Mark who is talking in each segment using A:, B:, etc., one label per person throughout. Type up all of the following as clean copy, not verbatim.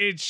A: it's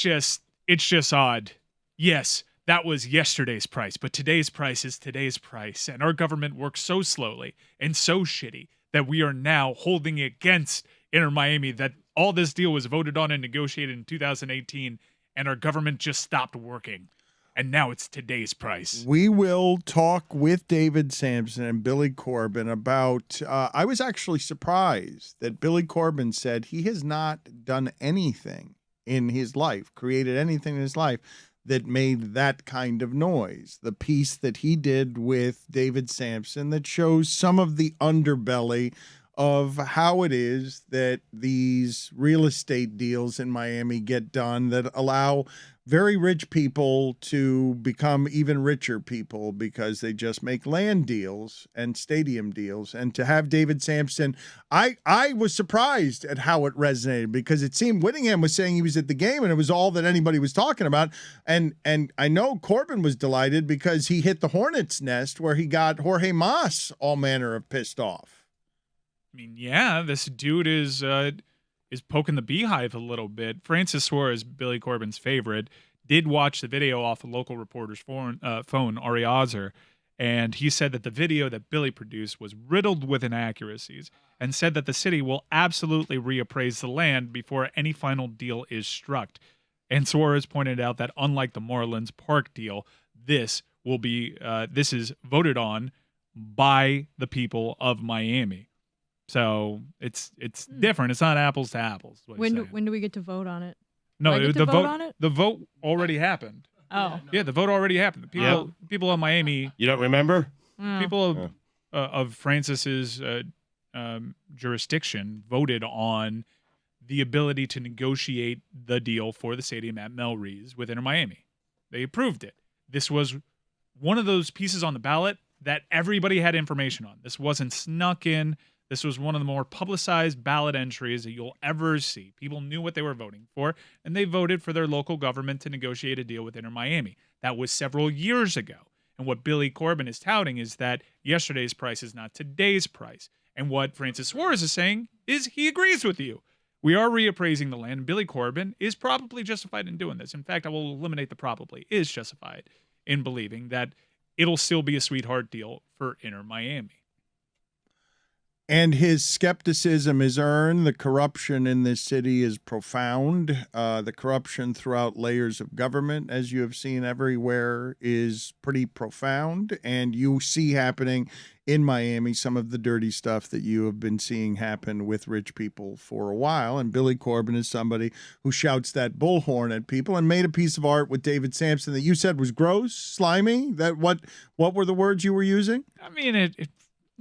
A: just odd. Yes, that was yesterday's price, but today's price is today's price, and our government works so slowly and so shitty that we are now holding it against Inter Miami that all this deal was voted on and negotiated in 2018, and our government just stopped working. And now it's today's price.
B: We will talk with David Sampson and Billy Corbin about, I was actually surprised that Billy Corbin said he has not done anything in his life, created anything in his life that made that kind of noise. The piece that he did with David Sampson that shows some of the underbelly of how it is that these real estate deals in Miami get done that allow very rich people to become even richer people because they just make land deals and stadium deals. And to have David Sampson, I was surprised at how it resonated because it seemed Whittingham was saying he was at the game and it was all that anybody was talking about. And I know Corbin was delighted because he hit the hornet's nest where he got Jorge Mas all manner of pissed off.
A: I mean, yeah, this dude is poking the beehive a little bit. Francis Suarez, Billy Corbin's favorite, did watch the video off a local reporter's phone, Ari Ozer, and he said that the video that Billy produced was riddled with inaccuracies and said that the city will absolutely reappraise the land before any final deal is struck. And Suarez pointed out that unlike the Marlins Park deal, this is voted on by the people of Miami. So it's different. It's not apples to apples.
C: When do we get to vote on it?
A: No,
C: the
A: vote already happened.
C: Oh,
A: yeah, the vote already happened. People of Miami.
D: You don't remember?
A: People of Francis's jurisdiction voted on the ability to negotiate the deal for the stadium at Melreese with Inter Miami. They approved it. This was one of those pieces on the ballot that everybody had information on. This wasn't snuck in. This was one of the more publicized ballot entries that you'll ever see. People knew what they were voting for, and they voted for their local government to negotiate a deal with Inter Miami. That was several years ago. And what Billy Corbin is touting is that yesterday's price is not today's price. And what Francis Suarez is saying is he agrees with you. We are reappraising the land, and Billy Corbin is probably justified in doing this. In fact, I will eliminate the probably, is justified in believing that it'll still be a sweetheart deal for Inter Miami.
B: And his skepticism is earned. The corruption in this city is profound. The corruption throughout layers of government, as you have seen everywhere, is pretty profound. And you see happening in Miami some of the dirty stuff that you have been seeing happen with rich people for a while. And Billy Corbin is somebody who shouts that bullhorn at people and made a piece of art with David Sampson that you said was gross, slimy. That what were the words you were using?
A: I mean,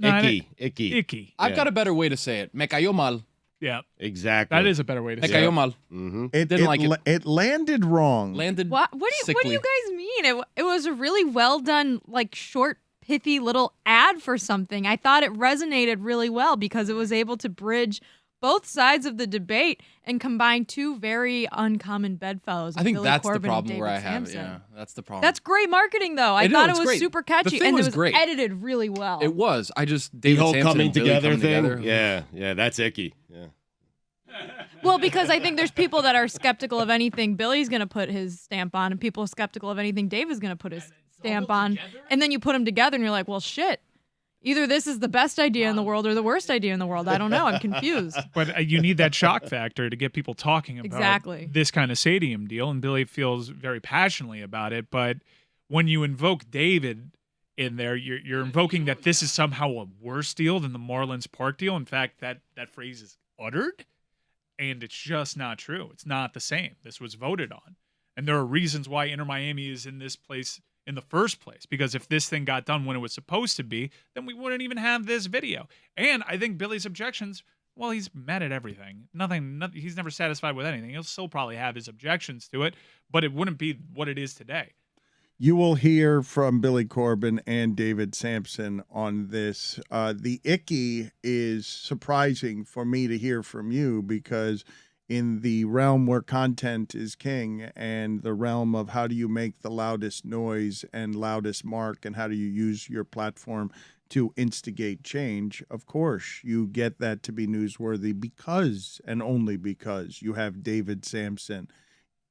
D: Icky.
E: I've got a better way to say it. Me cayó mal.
A: Yeah,
D: exactly.
A: That is a better way to
E: Me
A: say
E: cayó
A: it.
E: mal.
D: Mm-hmm.
E: Didn't like it.
B: It landed wrong.
E: Landed
C: what do you guys mean? It was a really well done, like short, pithy little ad for something. I thought it resonated really well because it was able to bridge both sides of the debate and combine two very uncommon bedfellows.
E: I think
C: Billy
E: that's
C: Corbin
E: the problem
C: and
E: where I
C: David
E: have it.
C: Sampson.
E: Yeah, that's the problem.
C: That's great marketing, though. I thought it was
E: great.
C: super
E: The
C: catchy
E: thing
C: and it
E: was
C: was
E: great.
C: edited really well.
E: It was. I just
D: The
E: David
D: whole
E: Sampson
D: coming
E: and Billy
D: together
E: coming
D: thing.
E: together.
D: Yeah, that's icky. Yeah.
C: Well, because I think there's people that are skeptical of anything Billy's going to put his stamp on, and people skeptical of anything David's going to put his stamp on. And then you put them together, and you're like, well, shit. Either this is the best idea in the world or the worst idea in the world. I don't know. I'm confused.
A: But you need that shock factor to get people talking about this kind of stadium deal, and Billy feels very passionately about it. But when you invoke David in there, you're invoking that this is somehow a worse deal than the Marlins Park deal. In fact, that phrase is uttered, and it's just not true. It's not the same. This was voted on. And there are reasons why Inter Miami is in this place in the first place, because if this thing got done when it was supposed to be, then we wouldn't even have this video. And I think Billy's objections, well, he's mad at everything. Nothing, he's never satisfied with anything. He'll still probably have his objections to it, but it wouldn't be what it is today.
B: You will hear from Billy Corbin and David Sampson on this. The icky is surprising for me to hear from you because in the realm where content is king and the realm of how do you make the loudest noise and loudest mark and how do you use your platform to instigate change, of course, you get that to be newsworthy because and only because you have David Sampson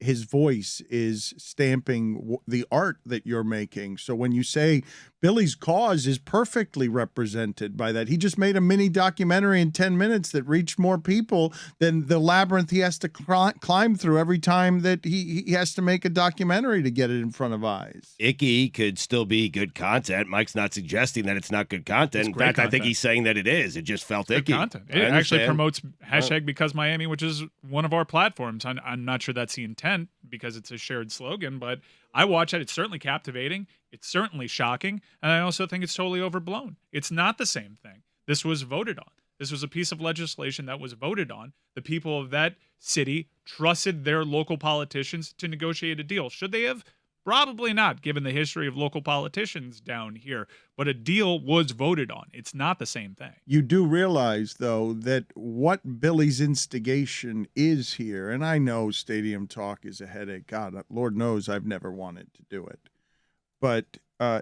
B: his voice is stamping the art that you're making. So when you say Billy's cause is perfectly represented by that, he just made a mini documentary in 10 minutes that reached more people than the labyrinth he has to climb through every time that he has to make a documentary to get it in front of eyes.
D: Icky could still be good content. Mike's not suggesting that it's not good content. In fact, I think he's saying that it is. It just felt icky.
A: Good content. It actually promotes hashtag Because Miami, which is one of our platforms. I'm not sure that's the intent because it's a shared slogan, but I watch it. It's certainly captivating. It's certainly shocking. And I also think it's totally overblown. It's not the same thing. This was voted on. This was a piece of legislation that was voted on. The people of that city trusted their local politicians to negotiate a deal. Should they have? Probably not, given the history of local politicians down here. But a deal was voted on. It's not the same thing.
B: You do realize, though, that what Billy's instigation is here, and I know stadium talk is a headache. God, Lord knows I've never wanted to do it. But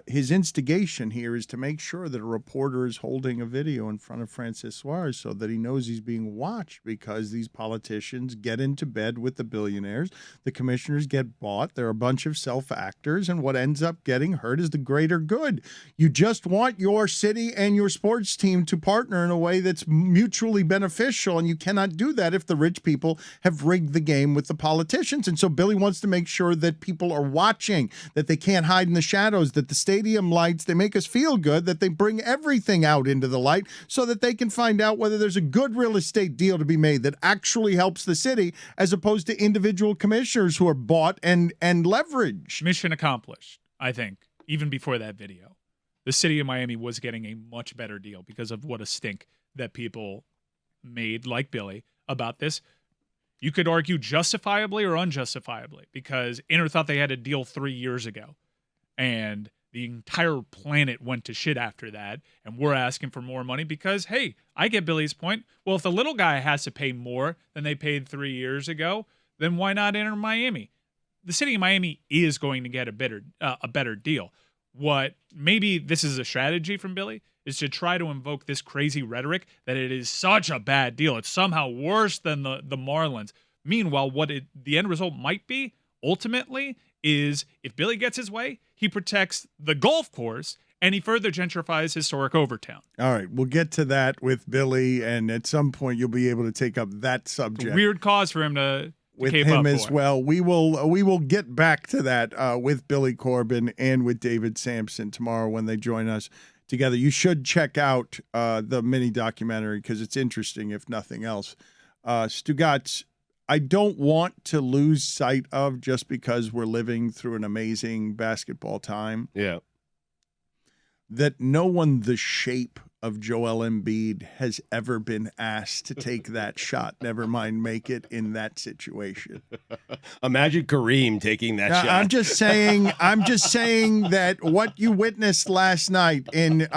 B: his instigation here is to make sure that a reporter is holding a video in front of Francis Suarez so that he knows he's being watched, because these politicians get into bed with the billionaires. The commissioners get bought. They're a bunch of self-actors, and what ends up getting hurt is the greater good. You just want your city and your sports team to partner in a way that's mutually beneficial, and you cannot do that if the rich people have rigged the game with the politicians. And so Billy wants to make sure that people are watching, that they can't hide in the shadows, that the stadium lights, they make us feel good, that they bring everything out into the light so that they can find out whether there's a good real estate deal to be made that actually helps the city, as opposed to individual commissioners who are bought and leveraged.
A: Mission accomplished, I think, even before that video. The city of Miami was getting a much better deal because of what a stink that people made, like Billy, about this. You could argue justifiably or unjustifiably, because Inter thought they had a deal 3 years ago. And the entire planet went to shit after that, and we're asking for more money because, hey, I get Billy's point. Well, if the little guy has to pay more than they paid 3 years ago, then why not enter Miami? The city of Miami is going to get a better deal. What maybe this is a strategy from Billy is to try to invoke this crazy rhetoric that it is such a bad deal. It's somehow worse than the Marlins. Meanwhile, what the end result might be ultimately is if Billy gets his way, he protects the golf course and he further gentrifies historic Overtown.
B: All right, we'll get to that with Billy, and at some point you'll be able to take up that subject.
A: Weird cause for him to
B: with
A: cape
B: him
A: up
B: as
A: for.
B: well. We will get back to that with Billy Corbin and with David Sampson tomorrow when they join us together. You should check out the mini documentary because it's interesting, if nothing else. Stugotz, I don't want to lose sight of, just because we're living through an amazing basketball time.
D: Yeah.
B: That no one the shape of Joel Embiid has ever been asked to take that shot, never mind make it in that situation.
D: Imagine Kareem taking that shot.
B: I'm just saying that what you witnessed last night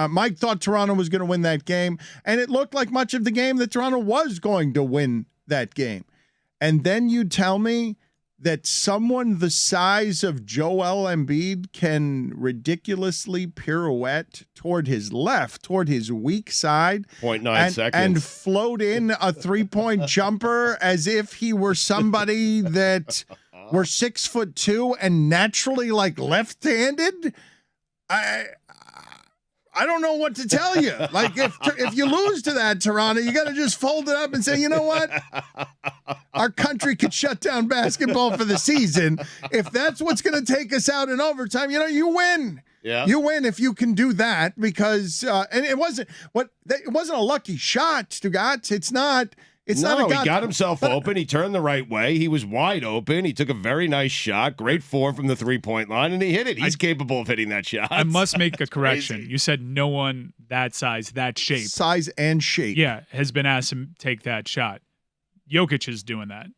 B: Mike thought Toronto was going to win that game, and it looked like much of the game that Toronto was going to win that game. And then you tell me that someone the size of Joel Embiid can ridiculously pirouette toward his left, toward his weak side,
D: 0.9 seconds,
B: and float in a three-point jumper as if he were somebody that were 6'2" and naturally like left-handed. I don't know what to tell you. Like, if you lose to that, Toronto, you got to just fold it up and say, you know what? Our country could shut down basketball for the season. If that's what's going to take us out in overtime, you win.
D: Yeah.
B: You win if you can do that, because and it wasn't a lucky shot, Stugotz. It's not. It's not a
D: he got himself open. He turned the right way. He was wide open. He took a very nice shot. Great form from the three-point line, and he hit it. He's capable of hitting that shot.
A: I must make a correction. You said no one that size, that shape.
B: Size and shape.
A: Yeah, has been asked to take that shot. Jokic is doing that.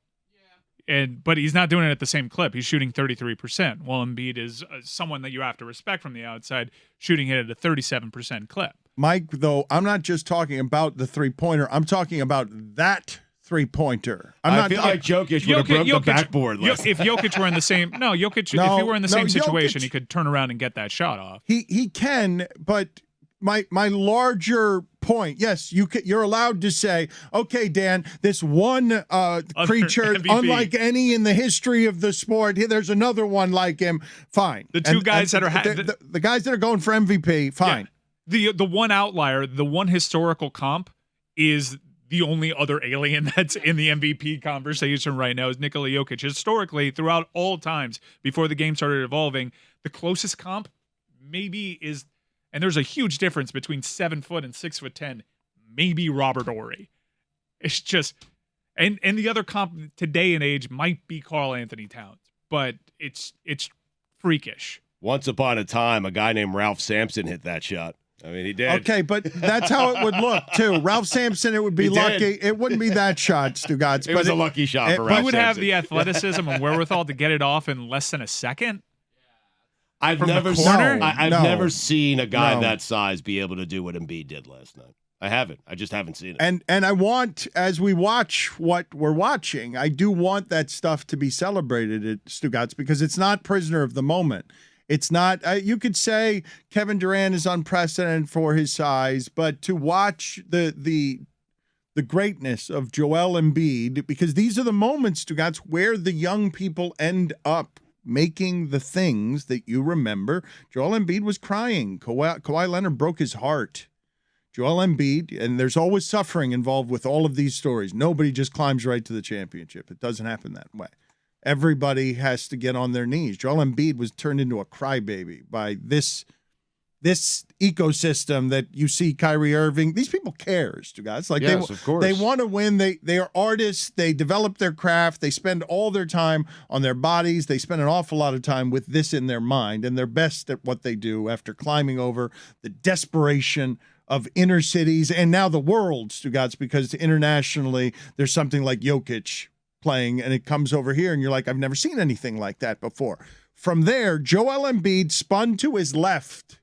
A: But he's not doing it at the same clip. He's shooting 33%, while Embiid is someone that you have to respect from the outside, shooting it at a 37% clip.
B: Mike, though, I'm not just talking about the three-pointer. I'm talking about that three-pointer.
D: I feel like Jokic would have broke the backboard.
A: If Jokic were in the same if he were in the same situation, he could turn around and get that shot off.
B: He can, but my larger point, yes, you're allowed to say, okay, Dan, this one creature,
A: MVP.
B: unlike any in the history of the sport, there's another one like him. Fine.
A: The two guys that are
B: the guys that are going for MVP, fine.
A: Yeah. The one outlier, the one historical comp is the only other alien that's in the MVP conversation right now is Nikola Jokic. Historically, throughout all times before the game started evolving, the closest comp maybe is, and there's a huge difference between 7 foot and 6'10", maybe Robert Horry. It's just, and the other comp today and age might be Karl Anthony Towns, but it's freakish.
D: Once upon a time, a guy named Ralph Sampson hit that shot. I mean, he did.
B: Okay, but that's how it would look too. Ralph Sampson, it would be lucky. It wouldn't be that shot, Stugotz.
D: It was a lucky shot for Ralph
A: He would
D: Sampson.
A: have the athleticism and wherewithal to get it off in less than a second.
D: I've
A: from the
D: never
A: corner?
D: I've
B: No.
D: never seen a guy
B: No.
D: that size be able to do what Embiid did last night. I haven't. I just haven't seen it.
B: And I want, as we watch what we're watching, I do want that stuff to be celebrated at Stugotz because it's not prisoner of the moment. It's not, you could say Kevin Durant is unprecedented for his size, but to watch the greatness of Joel Embiid, because these are the moments, Stugotz, where the young people end up making the things that you remember. Joel Embiid was crying. Kawhi Leonard broke his heart. Joel Embiid, and there's always suffering involved with all of these stories. Nobody just climbs right to the championship. It doesn't happen that way. Everybody has to get on their knees. Joel Embiid was turned into a crybaby by this ecosystem that you see Kyrie Irving. These people care, guys. Like
D: Yes, of course.
B: they want to win. They are artists. They develop their craft. They spend all their time on their bodies. They spend an awful lot of time with this in their mind, and they're best at what they do after climbing over the desperation of inner cities and now the world, Stugotz, because internationally there's something like Jokic playing, and it comes over here, and you're like, I've never seen anything like that before. From there, Joel Embiid spun to his left.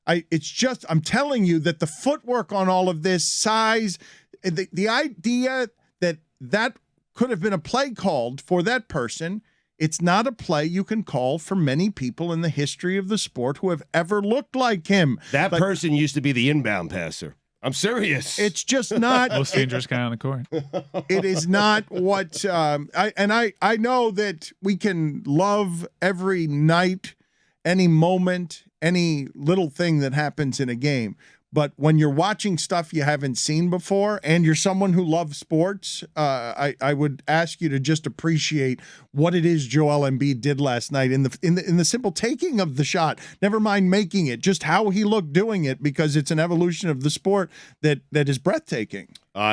B: I'm telling you that the footwork on all of this, size, the idea that could have been a play called for that person, it's not a play you can call for many people in the history of the sport who have ever looked like him.
D: That person used to be the inbound passer. I'm serious.
B: It's just not
A: Most dangerous guy on the court.
B: It is not what I know that we can love every night, any moment, any little thing that happens in a game. But when you're watching stuff you haven't seen before, and you're someone who loves sports, I would ask you to just appreciate what it is Joel Embiid did last night in the simple taking of the shot. Never mind making it, just how he looked doing it, because it's an evolution of the sport that is breathtaking.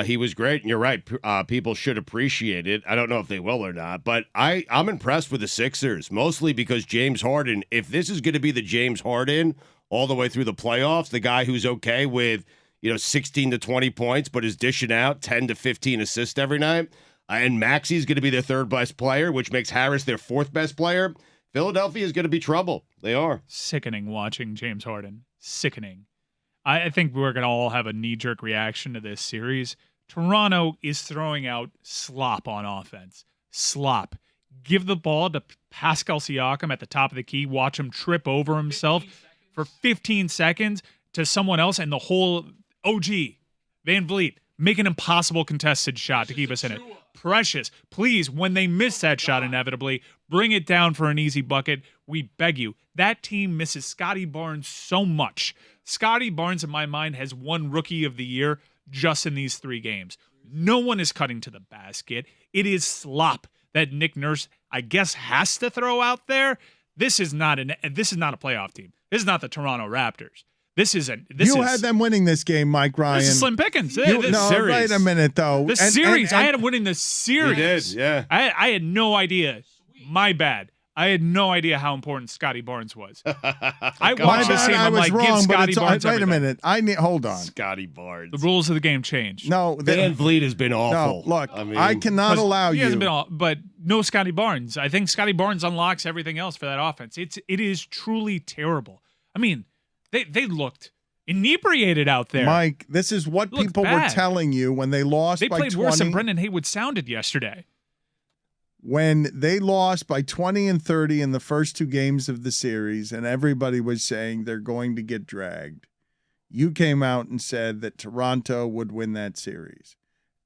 D: He was great, and you're right. People should appreciate it. I don't know if they will or not, but I'm impressed with the Sixers, mostly because James Harden, if this is going to be the James Harden all the way through the playoffs, the guy who's okay with 16 to 20 points, but is dishing out 10 to 15 assists every night, and Maxi's going to be their third best player, which makes Harris their fourth best player, Philadelphia is going to be trouble. They are.
A: Sickening watching James Harden. Sickening. I think we're going to all have a knee-jerk reaction to this series. Toronto is throwing out slop on offense. Slop. Give the ball to Pascal Siakam at the top of the key. Watch him trip over himself for 15 seconds to someone else, and the whole OG, Van Vliet, make an impossible contested shot to keep us in it. Precious. Please, when they miss that shot inevitably, bring it down for an easy bucket. We beg you. That team misses Scotty Barnes so much. Scotty Barnes, in my mind, has won Rookie of the Year just in these 3 games. No one is cutting to the basket. It is slop that Nick Nurse, I guess, has to throw out there. This is not a playoff team. This is not the Toronto Raptors. You
B: had them winning this game, Mike Ryan.
A: This is Slim Pickens.
B: No,
D: series.
B: wait a minute, though.
A: The series. I had them winning the series.
D: You did, yeah.
A: I had no idea. My bad. I had no idea how important Scotty Barnes was. I watched this game.
B: I
A: I'm
B: was
A: like,
B: wrong,
A: give Scotty
B: but
A: Barnes
B: wait a
A: everything.
B: minute. Hold on.
D: Scotty Barnes.
A: The rules of the game changed.
B: No,
D: Van Vliet has been awful.
B: No, look,
D: I mean,
B: I cannot allow
A: He
B: you.
A: hasn't been all, but no Scotty Barnes. I think Scotty Barnes unlocks everything else for that offense. It is truly terrible. I mean, they looked inebriated out there.
B: Mike, this is what
A: Looked
B: people were
A: bad.
B: telling you when they lost
A: They
B: by
A: played
B: 20.
A: worse than Brendan Haywood sounded yesterday.
B: When they lost by 20 and 30 in the first 2 games of the series, and everybody was saying they're going to get dragged. you came out and said that Toronto would win that series.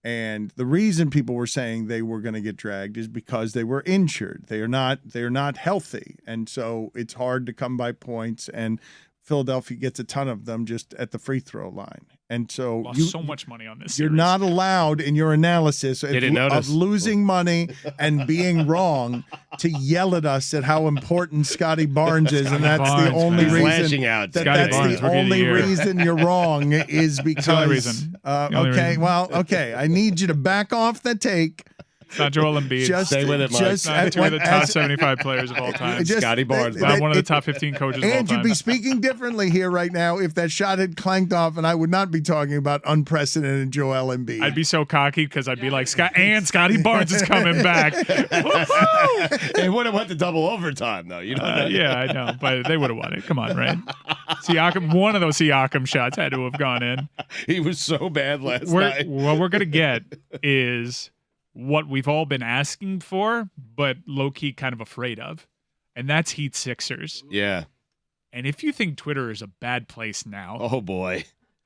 B: And the reason people were saying they were going to get dragged is because they were injured. They're not healthy. And so it's hard to come by points, and Philadelphia gets a ton of them just at the free throw line. And so
A: Lost so much money on this.
B: You're
A: series.
B: not allowed in your analysis of losing money and being wrong to yell at us at how important Scotty Barnes is, and that's the only
A: man.
B: reason.
D: Flashing out.
B: That's
A: Barnes,
B: the
A: Rookie of the
B: only
A: Year.
B: reason you're wrong is because.
A: the only reason. The only
B: Okay,
A: reason.
B: well, okay. I need you to back off the take.
A: It's not Joel Embiid.
D: Stay with it, Mike.
A: Not two of the top 75 players of all time.
D: Scotty Barnes.
A: Not one of the top 15 coaches of all
B: And you'd
A: time.
B: be speaking differently here right now if that shot had clanked off, and I would not be talking about unprecedented Joel Embiid.
A: I'd be so cocky because I'd be like, Scotty Barnes is coming back.
D: They would have went to double overtime, though. You know.
A: Yeah, I know, but they would have won it. Come on, right? Siakam, one of those Siakam shots had to have gone in.
D: He was so bad last night.
A: What we're gonna get is what we've all been asking for, but low-key kind of afraid of, and that's Heat Sixers.
D: Yeah.
A: And if you think Twitter is a bad place now,
D: Oh boy.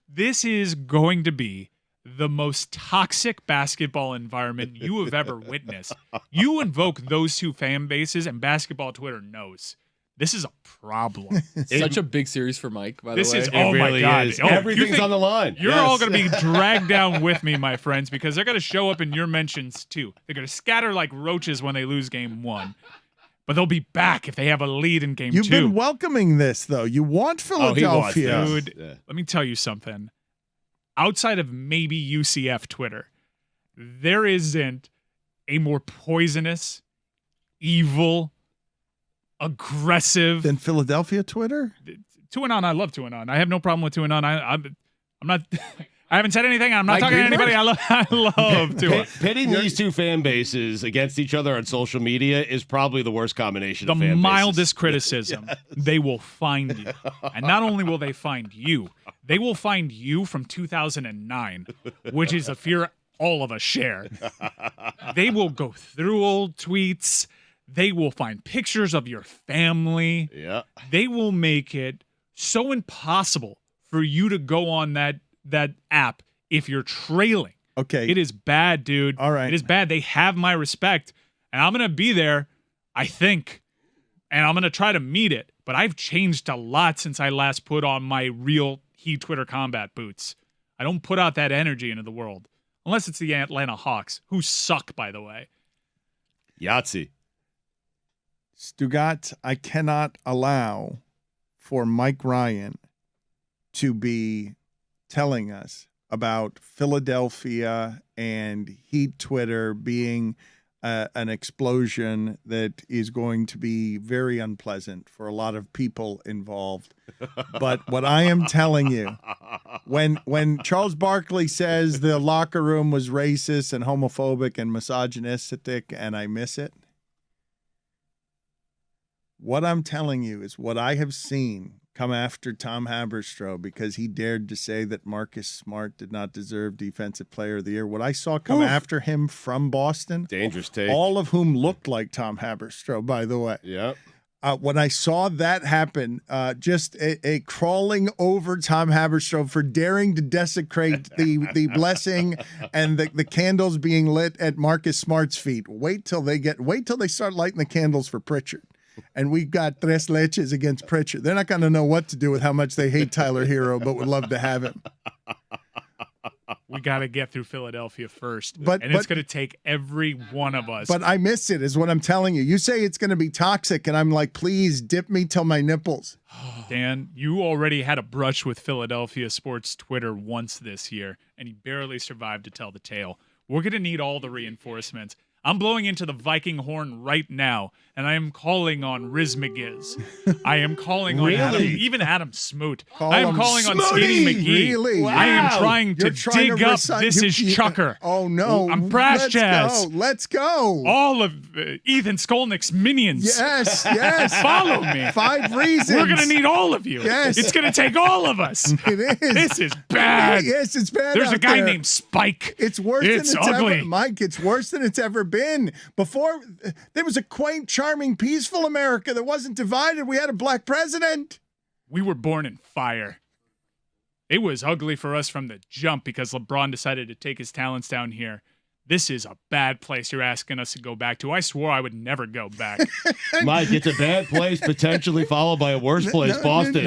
A: this is going to be the most toxic basketball environment you have ever witnessed. You invoke those two fan bases, and basketball Twitter knows. This is a problem.
E: Such a big series for Mike, by
A: This
E: the way.
A: is oh my god!
D: Is.
A: Oh, you
D: Everything's
A: think
D: on the line.
A: You're
D: Yes.
A: all going to be dragged down with me, my friends, because they're going to show up in your mentions too. They're going to scatter like roaches when they lose game one, but they'll be back if they have a lead in game
B: You've
A: two.
B: been welcoming this, though. You want Philadelphia.
D: this.
A: Dude,
D: Yeah.
A: let me tell you something. Outside of maybe UCF Twitter, there isn't a more poisonous, evil, aggressive.
B: Then Philadelphia Twitter?
A: 2-and-on, I love 2-and-on. I have no problem with 2-and-on. I'm not. I haven't said anything. I'm not
E: Mike
A: talking to
E: Greenberg?
A: anybody. I love Tua.
D: Pitting these two fan bases against each other on social media is probably the worst combination
A: The
D: of fan bases.
A: mildest criticism. They will find you. And not only will they find you, they will find you from 2009, which is a fear all of us share. They will go through old tweets. They will find pictures of your family.
D: Yeah.
A: They will make it so impossible for you to go on that app if you're trailing.
B: Okay.
A: It is bad, dude.
B: All right.
A: It is bad. They have my respect, and I'm going to be there, I think, and I'm going to try to meet it. But I've changed a lot since I last put on my real Heat Twitter combat boots. I don't put out that energy into the world, unless it's the Atlanta Hawks, who suck, by the way.
D: Yahtzee.
B: Stugotz, I cannot allow for Mike Ryan to be telling us about Philadelphia and Heat Twitter being an explosion that is going to be very unpleasant for a lot of people involved. But what I am telling you, when Charles Barkley says the locker room was racist and homophobic and misogynistic, and I miss it, what I'm telling you is what I have seen come after Tom Haberstroh because he dared to say that Marcus Smart did not deserve Defensive Player of the Year. What I saw come after him from Boston,
D: Dangerous take.
B: all of whom looked like Tom Haberstroh, by the way.
D: Yep.
B: When I saw that happen, just a crawling over Tom Haberstroh for daring to desecrate the blessing and the candles being lit at Marcus Smart's feet. Wait till they start lighting the candles for Pritchard. And we've got tres leches against Pritchard. They're not going to know what to do with how much they hate Tyler Hero, but would love to have him.
A: We got to get through Philadelphia first,
B: But
A: it's going to take every one of us.
B: But I miss it, is what I'm telling you. You say it's going to be toxic, and I'm like, please dip me till my nipples.
A: Dan, you already had a brush with Philadelphia sports Twitter once this year, and you barely survived to tell the tale. We're going to need all the reinforcements. I'm blowing into the Viking horn right now, and I am calling on Riz McGiz. I am calling on even Adam Smoot. I am calling on Skinny McGee.
B: Really?
A: I am trying to
B: You're trying to
A: dig up
B: recite-
A: This Is Chucker.
B: Oh, no.
A: I'm Brash Jazz.
B: Let's go.
A: All of Ethan Skolnick's minions.
B: Yes, yes.
A: Follow me.
B: 5 reasons.
A: We're going to need all of you.
B: Yes.
A: It's going to take all of us.
B: It is.
A: This is bad.
B: Yes, it's bad.
A: There's a
B: out
A: guy
B: there.
A: named Spike.
B: It's worse
A: It's
B: than it's
A: ugly.
B: ever, Mike. It's worse than it's ever been. Before there was a quaint, charming, peaceful America that wasn't divided. We had a black president.
A: We were born in fire. It was ugly for us from the jump because LeBron decided to take his talents down here. This is a bad place you're asking us to go back to. I swore I would never go back.
D: Mike, it's a bad place, potentially followed by a worse place, Boston.
B: We
A: Do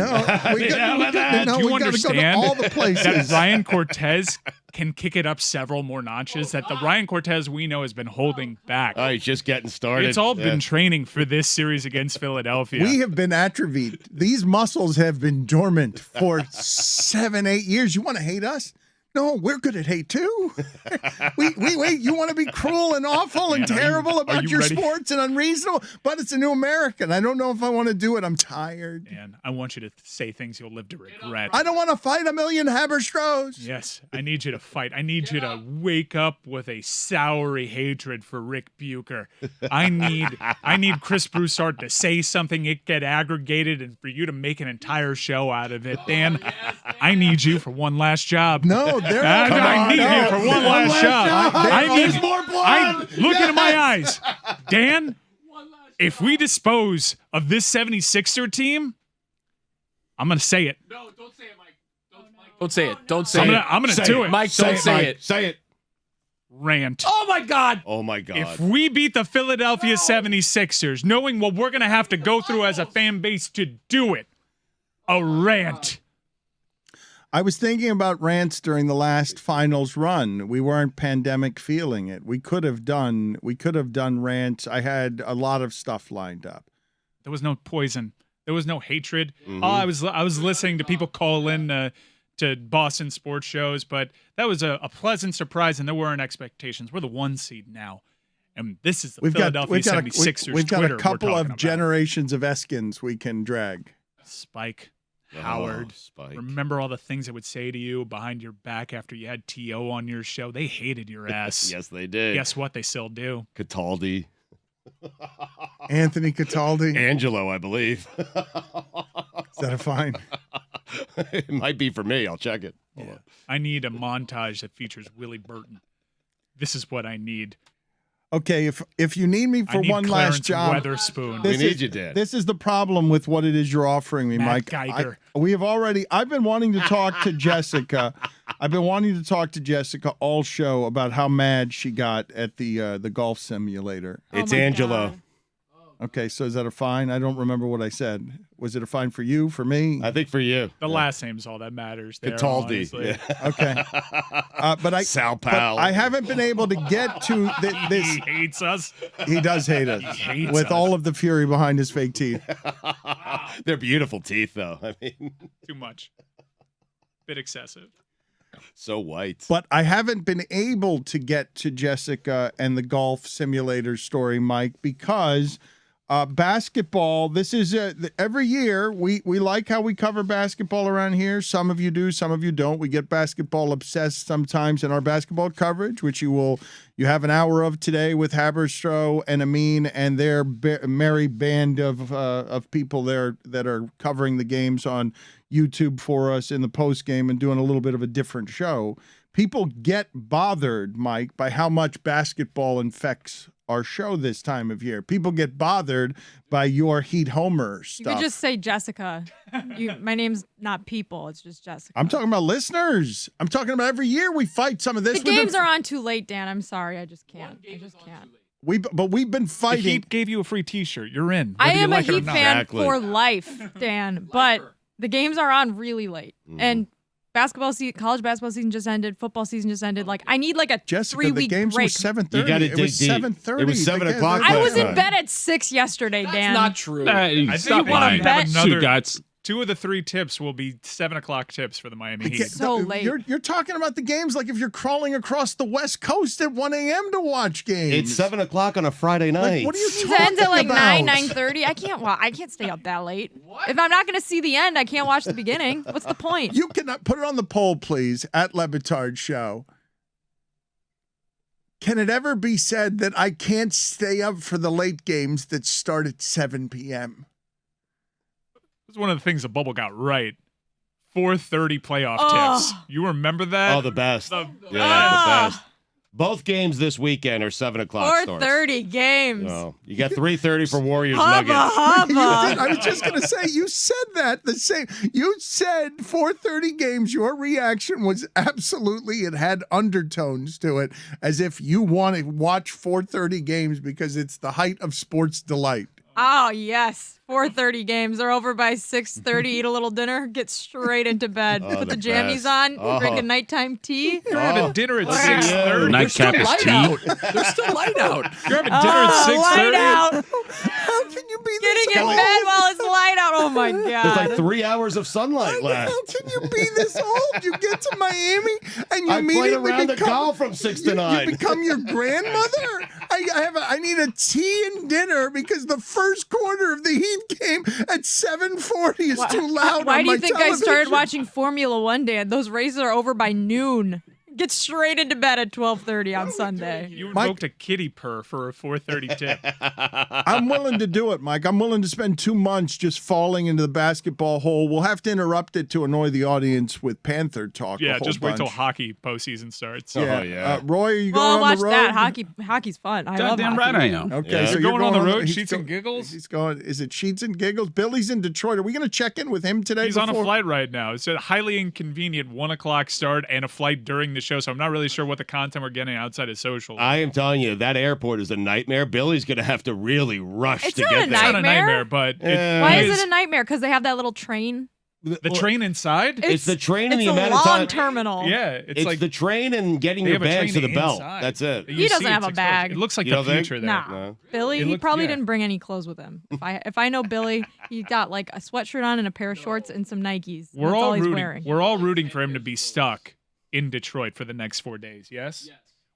A: you
B: gotta go to
A: understand
B: all the places.
A: that Ryan Cortez can kick it up several more notches? That the Ryan Cortez we know has been holding back.
D: Oh, he's just getting started.
A: It's all been training for this series against Philadelphia.
B: We have been atrophied. These muscles have been dormant for 7-8 years. You want to hate us? No, we're good at hate too. Wait. You want to be cruel and awful and terrible about
A: you
B: your
A: ready?
B: sports and unreasonable, but it's a new American. I don't know if I want to do it. I'm tired.
A: Dan, I want you to say things you'll live to regret.
B: I don't want to fight a million Haberstros.
A: Yes, I need you to fight. I need you to wake up with a soury hatred for Rick Bucher. I need Chris Broussard to say something, it get aggregated, and for you to make an entire show out of it. Dan, I need you for one last job.
B: No, they're not.
A: I need you for one last job. I need
D: There's more blood.
A: Look into my eyes. Dan, if we dispose of this 76er team, I'm going to say it.
E: No, don't say it, Mike. Don't say it. Don't say it.
A: I'm going to
D: Say
A: do
D: it.
A: it.
E: Mike, don't say it.
D: Say it.
A: Rant.
E: Oh my God.
D: Oh, my God.
A: If we beat the Philadelphia 76ers, knowing what we're going to have to go through as a fan base to do it, a rant.
B: I was thinking about rants during the last finals run. We weren't pandemic feeling it. We could have done rants. I had a lot of stuff lined up.
A: There was no poison. There was no hatred. I was listening to people call in to Boston sports shows, but that was a pleasant surprise, and there weren't expectations. We're the 1 seed now, and this is the Philadelphia 76ers.
B: We've got
A: Twitter
B: a couple
A: we're
B: of
A: talking about.
B: generations of Eskins we can drag.
A: Spike.
D: Oh,
A: Howard,
D: Spike.
A: remember all the things I would say to you behind your back after you had T.O. on your show? They hated your ass.
D: Yes, they did.
A: Guess what? They still do.
D: Cataldi.
B: Anthony Cataldi.
D: Angelo, I believe.
B: Is that a fine?
D: It might be for me. I'll check it. Hold on.
A: I need a montage that features Willie Burton. This is what I need.
B: Okay, if you need me
A: I
B: for
A: need
B: one
A: Clarence
B: last job,
A: Weatherspoon.
D: We
B: this
D: need
B: is-
D: you, Dan.
B: This is the problem with what it is you're offering me,
A: Matt
B: Mike.
A: Geiger.
B: I've been wanting to talk to Jessica. I've been wanting to talk to Jessica all show about how mad she got at the golf simulator.
D: It's
C: Oh my
D: Angelo.
C: God.
B: Okay, so is that a fine? I don't remember what I said. Was it a fine for you, for me?
D: I think for you.
A: The last name's all that matters. There,
D: Cataldi.
A: honestly.
D: Yeah.
B: Okay. But
D: Sal
B: but
D: Powell.
B: I haven't been able to get to this.
A: He hates us.
B: He does hate us.
A: hates
B: with
A: us.
B: all of the fury behind his fake teeth.
D: They're beautiful teeth, though. I mean,
A: Too much. Bit excessive.
D: so white.
B: But I haven't been able to get to Jessica and the golf simulator story, Mike, because basketball, this is every year we like how we cover basketball around here. Some of you do, some of you don't. We get basketball obsessed sometimes in our basketball coverage, which you have an hour of today with Haberstro and Amin and their merry band of people there that are covering the games on YouTube for us in the post game and doing a little bit of a different show. People get bothered, Mike, by how much basketball infects our show this time of year. People get bothered by your Heat Homer
C: You
B: stuff.
C: could just say Jessica. My name's not people. It's just Jessica.
B: I'm talking about listeners. I'm talking about every year we fight some of this.
C: The games are on too late, Dan. I'm sorry. I just can't. I just can't.
B: But we've been
A: The
B: fighting.
A: Heat gave you a free T-shirt. You're in.
C: I
A: whether you
C: am
A: like
C: a
A: it or
C: Heat
A: not.
C: fan
D: Exactly.
C: for life, Dan. But the games are on really late. And basketball season, college basketball season just ended. Football season just ended. Like, I need like a
B: Jessica,
C: 3-week
B: the games
C: break.
B: were 7:30.
D: You gotta
B: It
D: dig
B: was
D: deep.
B: 7:30.
D: It was 7 o'clock
C: I
D: last
C: was in
D: night.
C: bed at 6 yesterday, Dan.
E: That's not true.
A: I think
C: you wanna
A: might
C: bet?
A: have another.
E: Stugotz.
A: 2 of the 3 tips will be 7 o'clock tips for the Miami Heat.
C: So late.
B: You're talking about the games like if you're crawling across the West Coast at 1 a.m. to watch games.
D: It's 7 o'clock on a Friday night.
B: Like, what are you
C: Season
B: talking
C: ends at like
B: about?
C: 9:30. I can't stay up that late. If I'm not going to see the end, I can't watch the beginning. What's the point?
B: You cannot put it on the poll, please, at LeBatard Show. Can it ever be said that I can't stay up for the late games that start at 7 p.m.?
A: That's one of the things the bubble got right. 4:30 playoff
C: Oh.
A: tips. You remember that?
D: Oh, the best.
A: The-
D: Yeah, the best. Both games this weekend are 7 o'clock starts.
C: 4:30 games.
D: Oh, you got 3:30 for Warriors
C: Hubba
D: Nuggets.
C: hubba.
B: I was just going to say, you said that the same. You said 4:30 games. Your reaction was absolutely, it had undertones to it, as if you want to watch 4:30 games because it's the height of sports delight.
C: Oh yes, 4:30 games. They're over by 6:30. Eat a little dinner, get straight into bed.
D: Oh,
C: Put the
D: the
C: jammies
D: best.
C: on,
D: Oh.
C: drink a nighttime tea.
A: You're having dinner at
C: Wow.
A: 6:30.
E: Nightcap is Light tea. out. There's still light out.
A: You're having dinner at 6:30.
C: light out.
B: How can you be this
C: Getting in
B: old?
C: bed while it's light out. Oh my
D: There's
C: god.
D: like 3 hours of sunlight left.
B: How can you be this old? You get to Miami and you
D: I played
B: immediately
D: around the
B: become
D: golf from 6 to 9.
B: You become your grandmother. I need a tea and dinner because the first quarter of the Heat game at 7:40 is too loud.
C: Why
B: on
C: do you
B: my
C: think I started
B: television.
C: watching Formula One, Dan? Those races are over by noon. Get straight into bed at 12:30 on Sunday.
A: You
B: Mike-
A: invoked a kitty purr for a 4:30 tip.
B: I'm willing to do it, Mike. I'm willing to spend 2 months just falling into the basketball hole. We'll have to interrupt it to annoy the audience with Panther talk.
A: Yeah,
B: a whole
A: just wait till
B: bunch.
A: hockey postseason starts.
D: Oh, yeah.
B: Roy, are you
C: Well,
B: going
C: I'll
B: on
C: watch
B: the road?
C: that. Hockey's fun. I love
E: Goddamn
C: hockey.
E: right I am.
B: Okay,
D: Yeah.
B: so
A: You're going on the road,
B: he's
A: Sheets and Giggles?
B: He's going. Is it Sheets and Giggles? Billy's in Detroit. Are we going to check in with him today?
A: He's on a
B: before-
A: flight right now. It's a highly inconvenient 1:00 start and a flight during the show, so I'm not really sure what the content we're getting outside of social.
D: I am telling you, that airport is a nightmare. Billy's going to have to really rush
C: It's
D: to
C: not
D: get
C: a
D: there.
A: It's not a
C: nightmare.
A: nightmare, but
D: Yeah.
C: Why is it a nightmare? Because they have that little train.
A: the train inside?
D: It's the train and
C: It's
D: the
C: a
D: amount
C: long
D: of time.
C: terminal.
A: Yeah,
D: It's
A: like
D: the train and getting
A: they
D: your
A: have a
D: bags to
A: train
D: the belt.
A: inside.
D: That's it.
A: You
C: He doesn't
A: see
C: have
A: it's
C: a
A: exposed.
C: bag.
A: It looks like
D: You
A: the
D: don't think?
A: future there.
C: Nah.
D: No.
C: Billy,
A: It
C: he
A: looked-
C: probably
A: yeah.
C: didn't bring any clothes with him. If I know Billy, he got like a sweatshirt on and a pair of shorts and some Nikes.
A: We're
C: That's
A: all
C: all he's
A: rooting.
C: wearing.
A: We're all rooting for him to be stuck in Detroit for the next 4 days. Yes.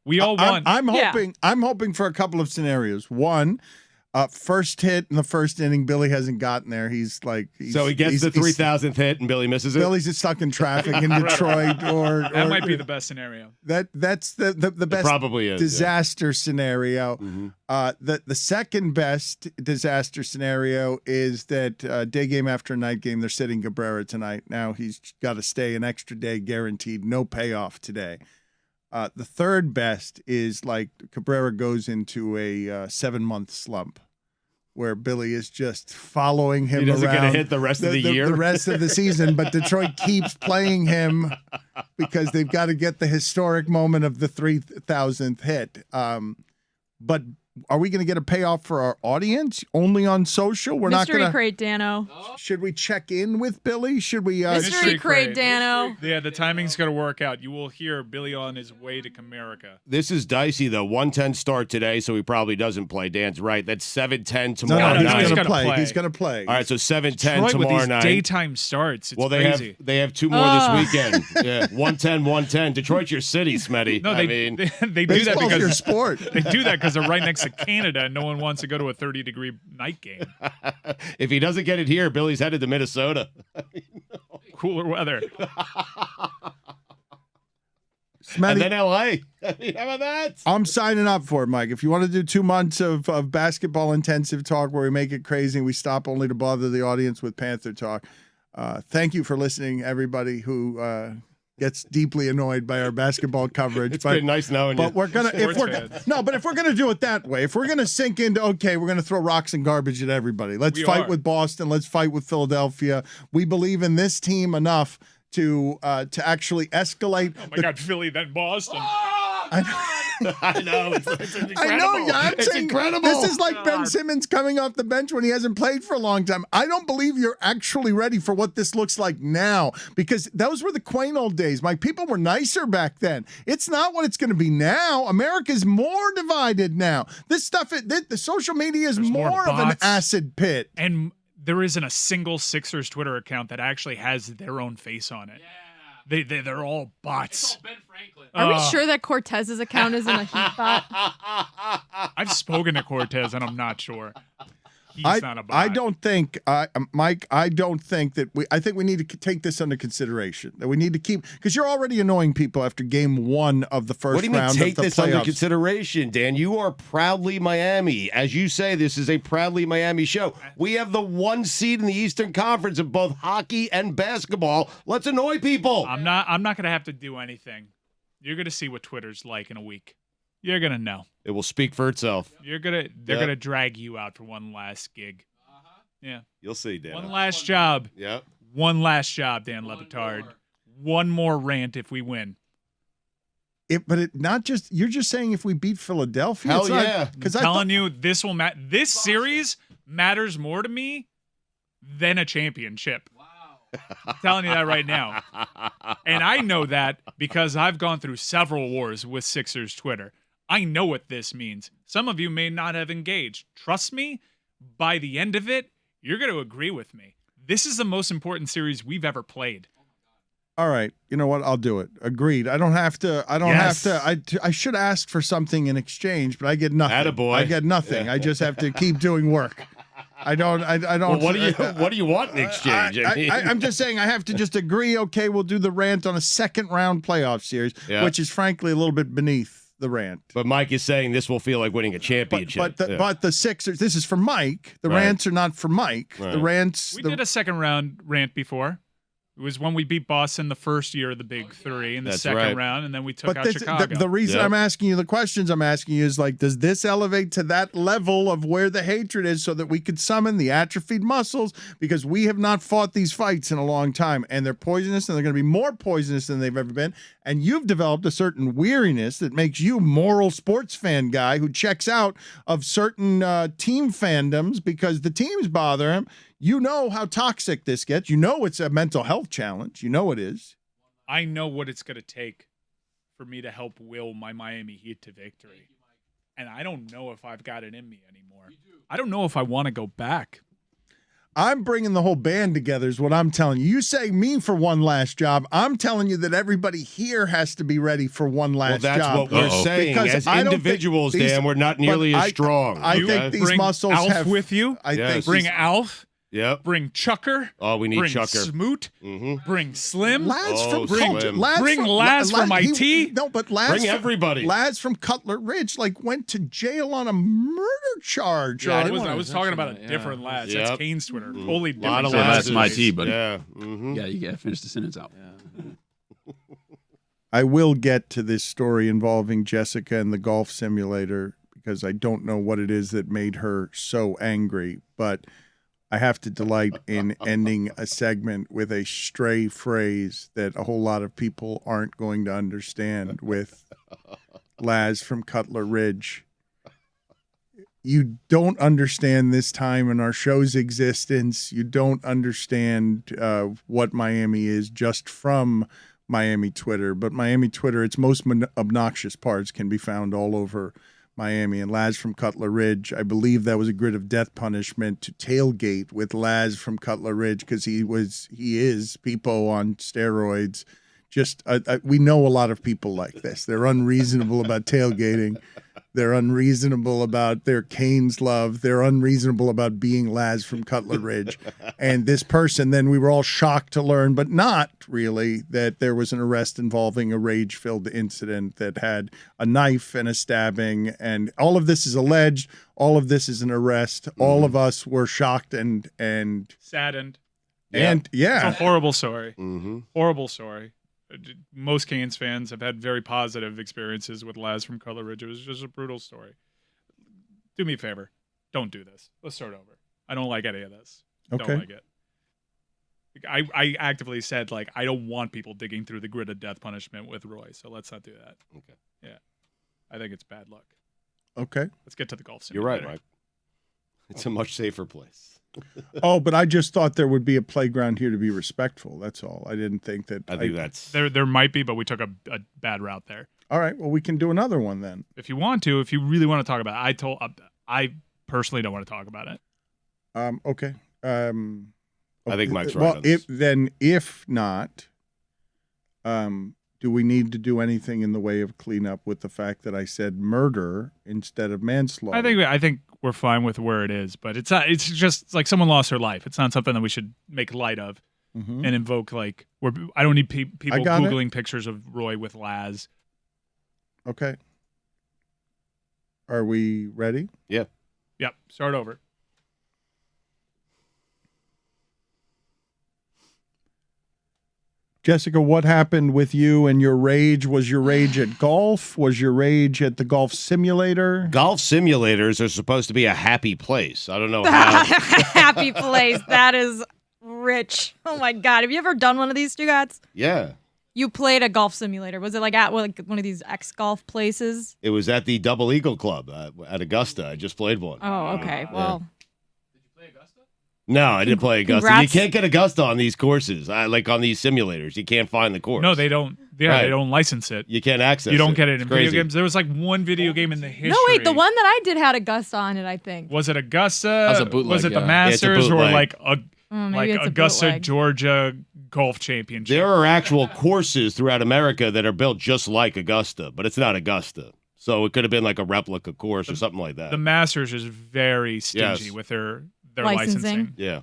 A: We all want.
B: I'm
C: Yeah.
B: hoping. I'm hoping for a couple of scenarios. One, first hit in the first inning. Billy hasn't gotten there.
D: So he gets the 3,000th hit and Billy misses it.
B: Billy's just stuck in traffic in Detroit, or
A: that might be the best scenario.
B: that's the best
D: probably is, yeah.
B: disaster scenario.
D: Mhm.
B: The second best disaster scenario is that day game after night game, they're sitting Cabrera tonight. Now he's got to stay an extra day guaranteed, no payoff today. The third best is like Cabrera goes into a 7-month slump where Billy is just following him
D: He doesn't
B: around
D: get a hit the rest of the year?
B: the rest of the season, but Detroit keeps playing him because they've got to get the historic moment of the 3,000th hit. But are we going to get a payoff for our audience only on social? We're not
C: Mystery
B: going to.
C: crate, Dano.
B: Should we check in with Billy? Should we?
C: Mystery crate, Dano.
A: Yeah, the timing's going to work out. You will hear Billy on his way to Comerica.
D: This is dicey, though. 1:10 start today, so he probably doesn't play. Dan's right. That's 7:10
B: No,
D: tomorrow
B: he's
A: no,
D: night.
B: going to
A: gonna
B: play.
A: play.
B: He's going to play.
D: All right, so 7:10
A: Detroit with
D: tomorrow
A: these
D: night.
A: daytime starts. It's
D: Well, they
A: crazy.
D: have two more this weekend. Yeah, 1:10. Detroit's your city, Smetty.
A: No,
D: I mean,
A: they do that
B: Baseball's your
A: because
B: sport.
A: they do that because they're right next to Canada, and no one wants to go to a 30-degree night game.
D: if he doesn't get it here, Billy's headed to Minnesota.
A: Cooler weather.
B: Smetty,
D: And then LA. I mean, how about that?
B: I'm signing up for it, Mike. If you want to do 2 months of basketball intensive talk where we make it crazy and we stop only to bother the audience with Panther talk, thank you for listening, everybody who gets deeply annoyed by our basketball coverage.
D: It's been nice knowing you.
B: But we're gonna if
A: Sports
B: we're
A: fans.
B: no, but if we're gonna do it that way, if we're gonna sink into we're gonna throw rocks and garbage at everybody. Let's
A: We
B: fight
A: are.
B: with Boston. Let's fight with Philadelphia. We believe in this team enough to actually escalate.
A: Oh my God, Philly, then Boston.
D: I know. It's incredible.
B: I know, yeah, I'm
D: it's
B: saying
D: incredible.
B: This is like Ben Simmons coming off the bench when he hasn't played for a long time. I don't believe you're actually ready for what this looks like now, because those were the quaint old days. My people were nicer back then. It's not what it's going to be now. America's more divided now. This stuff, the social media is
A: There's more
B: more of an
A: bots.
B: acid pit.
A: And there isn't a single Sixers Twitter account that actually has their own face on it. They're all bots.
C: Are we sure that Cortez's account isn't a Heat bot?
A: I've spoken to Cortez, and I'm not sure. He's not a bot.
B: I don't think, Mike. I don't think that I think we need to take this under consideration. That we need to keep, because you're already annoying people after game 1 of the first
D: What do you mean
B: round
D: take
B: of the
D: this
B: playoffs.
D: under consideration, Dan? You are proudly Miami. As you say, this is a proudly Miami show. We have the 1 seed in the Eastern Conference of both hockey and basketball. Let's annoy people.
A: I'm not going to have to do anything. You're going to see what Twitter's like in a week. You're gonna know.
D: It will speak for itself.
A: They're gonna drag you out for one last gig. Yeah.
D: You'll see, Dan.
A: One last job.
D: Yep.
A: One last job, Dan Le Batard. One more rant if we win.
B: Not just you're just saying if we beat Philadelphia.
D: Hell yeah!
B: Because
A: I'm telling you, this will This series matters more to me than a championship. Wow. I'm telling you that right now. And I know that because I've gone through several wars with Sixers Twitter. I know what this means. Some of you may not have engaged. Trust me, by the end of it, you're going to agree with me. This is the most important series we've ever played.
B: All right. You know what? I'll do it. Agreed. I don't have to. I should ask for something in exchange, but I get nothing.
D: Attaboy.
B: I get nothing. I just have to keep doing work. I don't.
D: Well, what do you want in exchange?
B: I'm just saying I have to just agree. Okay, we'll do the rant on a second round playoff series, which is frankly a little bit beneath the rant.
D: But Mike is saying this will feel like winning a championship.
B: But the Sixers. This is for Mike. The rants are not for Mike.
D: Right.
B: The rants.
A: We did a second round rant before. It was when we beat Boston the first year of the Big Three in the second round, and then we took out Chicago.
B: The reason I'm asking you the questions I'm asking you is like, does this elevate to that level of where the hatred is so that we could summon the atrophied muscles? Because we have not fought these fights in a long time, and they're poisonous, and they're going to be more poisonous than they've ever been. And you've developed a certain weariness that makes you moral sports fan guy who checks out of certain team fandoms because the teams bother him. You know how toxic this gets. You know it's a mental health challenge. You know it is.
A: I know what it's going to take for me to help will my Miami Heat to victory. And I don't know if I've got it in me anymore. I don't know if I want to go back.
B: I'm bringing the whole band together is what I'm telling you. You say me for one last job. I'm telling you that everybody here has to be ready for one last job.
D: Well, that's what we're saying.
B: Because
D: as individuals, Dan, we're not nearly as strong.
B: I think these muscles
A: Alf
B: have
A: with you.
B: I think
A: bring Alf.
D: Yep.
A: Bring Chucker.
D: Oh, we need
A: bring
D: Chucker.
A: Smoot.
D: Mm-hmm.
A: Bring Slim.
B: Lads from
D: Slim.
B: Bring
A: Laz from IT.
B: Bring
D: everybody.
B: Lads from Cutler Ridge went to jail on a murder charge.
A: Yeah, I was talking about a different Laz. That's Kane's Twitter. Totally different.
E: So that's my T, buddy.
D: Yeah. Mm-hmm.
E: Yeah, you got to finish the sentence out. Yeah.
B: I will get to this story involving Jessica and the golf simulator because I don't know what it is that made her so angry, but I have to delight in ending a segment with a stray phrase that a whole lot of people aren't going to understand with Laz from Cutler Ridge. You don't understand this time in our show's existence. You don't understand what Miami is just from Miami Twitter. But Miami Twitter, its most obnoxious parts can be found all over Miami. And Laz from Cutler Ridge, I believe that was a grid of death punishment to tailgate with Laz from Cutler Ridge because he is Peepo on steroids. Just we know a lot of people like this. They're unreasonable about tailgating. They're unreasonable about their Canes love. They're unreasonable about being Laz from Cutler Ridge. And this person, then we were all shocked to learn, but not really, that there was an arrest involving a rage-filled incident that had a knife and a stabbing. And all of this is alleged. All of this is an arrest. All of us were shocked and
A: saddened.
B: And
A: It's a horrible story.
D: Mm-hmm.
A: Horrible story. Most Canes fans have had very positive experiences with Laz from Cutler Ridge. It was just a brutal story. Do me a favor. Don't do this. Let's start over. I don't like any of this.
B: Okay.
A: Don't like it. I actively said, I don't want people digging through the grid of death punishment with Roy, so let's not do that.
D: Okay.
A: Yeah. I think it's bad luck.
B: Okay.
A: Let's get to the golf
D: You're
A: simulator.
D: right, Mike. It's a much safer place.
B: Oh, but I just thought there would be a playground here to be respectful. That's all. I didn't think that.
D: I think that's...
A: There might be, but we took a bad route there.
B: All right. Well, we can do another one then.
A: If you want to, if you really want to talk about it, I personally don't want to talk about it.
B: Okay.
D: I think Mike's right
B: Well,
D: on this.
B: if not, do we need to do anything in the way of cleanup with the fact that I said murder instead of manslaughter?
A: I think we're fine with where it is, but it's not. It's just like someone lost their life. It's not something that we should make light of and invoke. I don't need people Googling pictures of Roy with Laz.
B: Okay. Are we ready?
D: Yeah.
A: Yep. Start over.
B: Jessica, what happened with you and your rage? Was your rage at golf? Was your rage at the golf simulator?
D: Golf simulators are supposed to be a happy place. I don't know how.
C: Happy place. That is rich. Oh my God. Have you ever done one of these, Stugotz?
D: Yeah.
C: You played a golf simulator. Was it like at one of these golf places?
D: It was at the Double Eagle Club at Augusta. I just played one.
C: Oh, okay. Well,
D: No, I didn't play Augusta.
C: Congrats.
D: You can't get Augusta on these courses, like on these simulators. You can't find the course.
A: No, they don't. Yeah,
D: Right.
A: they don't license it.
D: You can't access it.
A: You don't get it in
D: It's
A: video
D: crazy.
A: games. There was like one video game in the history.
C: no, wait. The one that I did had Augusta on it, I think.
A: Was it Augusta?
E: That's a bootleg,
A: was it the
E: yeah.
D: Yeah, it's a
A: Masters or
D: bootleg.
A: like
C: Maybe
A: like
C: it's a
A: Augusta,
C: bootleg.
A: Georgia golf championship?
D: There are actual courses throughout America that are built just like Augusta, but it's not Augusta. So it could have been like a replica course or something like that.
A: The Masters is very stingy
D: Yes.
A: with their
C: Licensing.
A: licensing.
D: Yeah.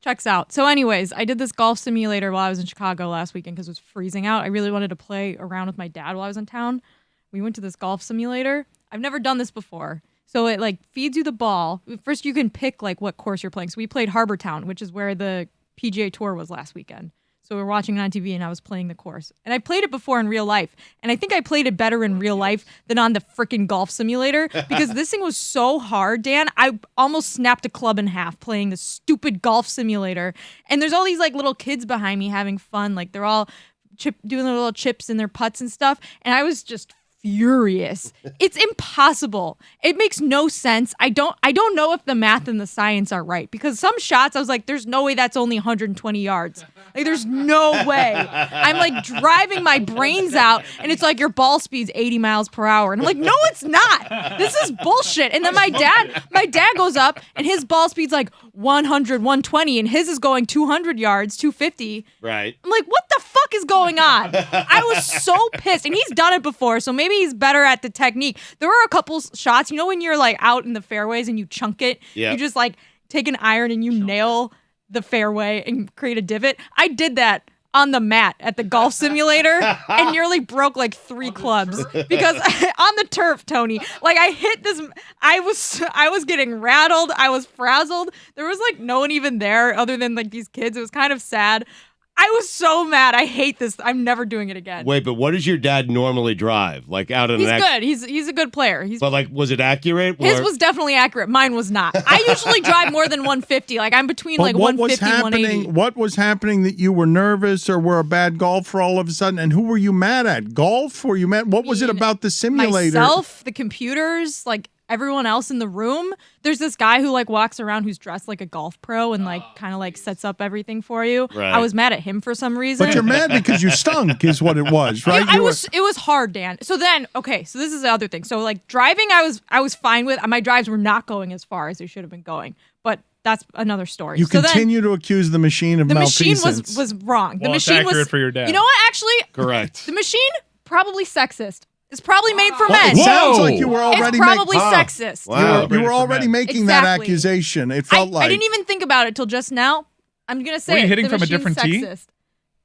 C: Checks out. So anyways, I did this golf simulator while I was in Chicago last weekend because it was freezing out. I really wanted to play around with my dad while I was in town. We went to this golf simulator. I've never done this before. So it like feeds you the ball. First you can pick like what course you're playing. So we played Harbor Town, which is where the PGA Tour was last weekend. So we were watching it on TV and I was playing the course. And I played it before in real life. And I think I played it better in real life than on the freaking golf simulator because this thing was so hard, Dan. I almost snapped a club in half playing this stupid golf simulator. And there's all these like little kids behind me having fun. Like they're all doing their little chips and their putts and stuff. And I was just furious. It's impossible. It makes no sense. I don't know if the math and the science are right because some shots I was like, there's no way that's only 120 yards. Like there's no way. I'm like driving my brains out and it's like your ball speed's 80 miles per hour. And I'm like, no, it's not. This is bullshit. And then my dad goes up and his ball speed's like 100, 120 and his is going 200 yards, 250.
D: Right.
C: I'm like, what the fuck is going on? I was so pissed. And he's done it before, so maybe he's better at the technique. There were a couple shots, you know, when you're like out in the fairways and you chunk it,
D: Yeah.
C: you just like take an iron and you nail the fairway and create a divot. I did that on the mat at the golf simulator and nearly broke like 3 clubs because on the turf, Tony, like I hit this, I was getting rattled. I was frazzled. There was like no one even there other than like these kids. It was kind of sad. I was so mad. I hate this. I'm never doing it again.
D: Wait, but what does your dad normally drive? Like out in
C: He's
D: an
C: good. He's a good player.
D: But like, was it accurate?
C: His
D: Or-
C: was definitely accurate. Mine was not. I usually drive more than 150. Like I'm between
B: But
C: like
B: what was
C: 150 180.
B: happening? What was happening that you were nervous or were a bad golfer all of a sudden? And who were you mad at? Golf? Were you mad? What was it about the simulator?
C: Myself, the computers, like everyone else in the room. There's this guy who like walks around who's dressed like a golf pro and like kind of like sets up everything for you.
D: Right.
C: I was mad at him for some reason.
B: But you're mad because you stunk, is what it was, right?
C: It was hard, Dan. So then, okay, so this is the other thing. So like driving, I was fine with. My drives were not going as far as they should have been going, but that's another story.
B: You
C: so
B: continue to accuse the machine of
C: the machine
B: malfeasance.
C: was wrong. The
A: Well, it's
C: machine was
A: accurate for your dad.
C: You know what? Actually,
D: Correct.
C: the machine probably sexist. It's probably made for
B: Well,
C: men.
B: it sounds
E: Whoa.
B: like you were already
C: It's probably
D: Wow.
C: sexist.
D: Wow.
B: you were already making that
C: Exactly.
B: accusation. It felt
C: I
B: like
C: didn't even think about it till just now. I'm gonna say
A: Were you
C: it.
A: hitting
C: The
A: from a
C: machine's
A: different tee?
C: sexist.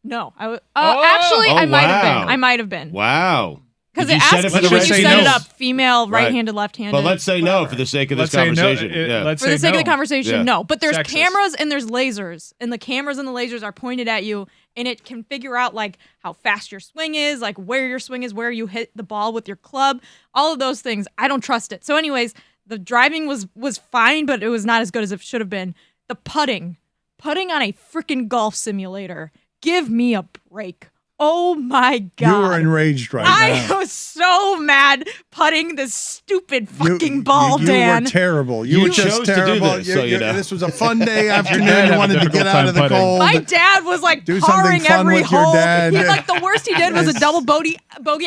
C: No,
A: Oh.
C: actually,
D: Oh,
C: I might have
D: wow.
C: been. I might have been
D: Wow.
C: because
D: Did
C: it
D: you set
C: asks
D: it for
C: you
D: the
C: should you
D: right
C: set it
D: reasons?
C: up female,
D: Right.
C: right-handed, left-handed.
D: But let's say no for the sake of this
A: Let's say no,
D: conversation. Yeah.
A: let's
C: for the
A: say
C: sake
A: no.
C: of the conversation,
D: Yeah.
C: no. But there's
A: Sexist.
C: cameras and there's lasers, and the cameras and the lasers are pointed at you, and it can figure out like how fast your swing is, like where your swing is, where you hit the ball with your club, all of those things. I don't trust it. So, anyways, the driving was fine, but it was not as good as it should have been. The putting on a freaking golf simulator. Give me a break. Oh my God.
B: you were enraged right
C: I
B: now.
C: was so mad putting this stupid fucking ball,
B: you
C: Dan.
B: were terrible. You
D: You
B: were just
D: chose to do
B: terrible.
D: this, so you know.
B: This was a fun day afternoon.
A: dad had
B: You
A: a
B: wanted to
A: difficult
B: get out of the
A: time putting.
B: cold.
C: My dad was like
B: Do something
C: parring
B: fun
C: every
B: with your
C: hole.
B: dad.
C: He, like the worst he did was a double bogey.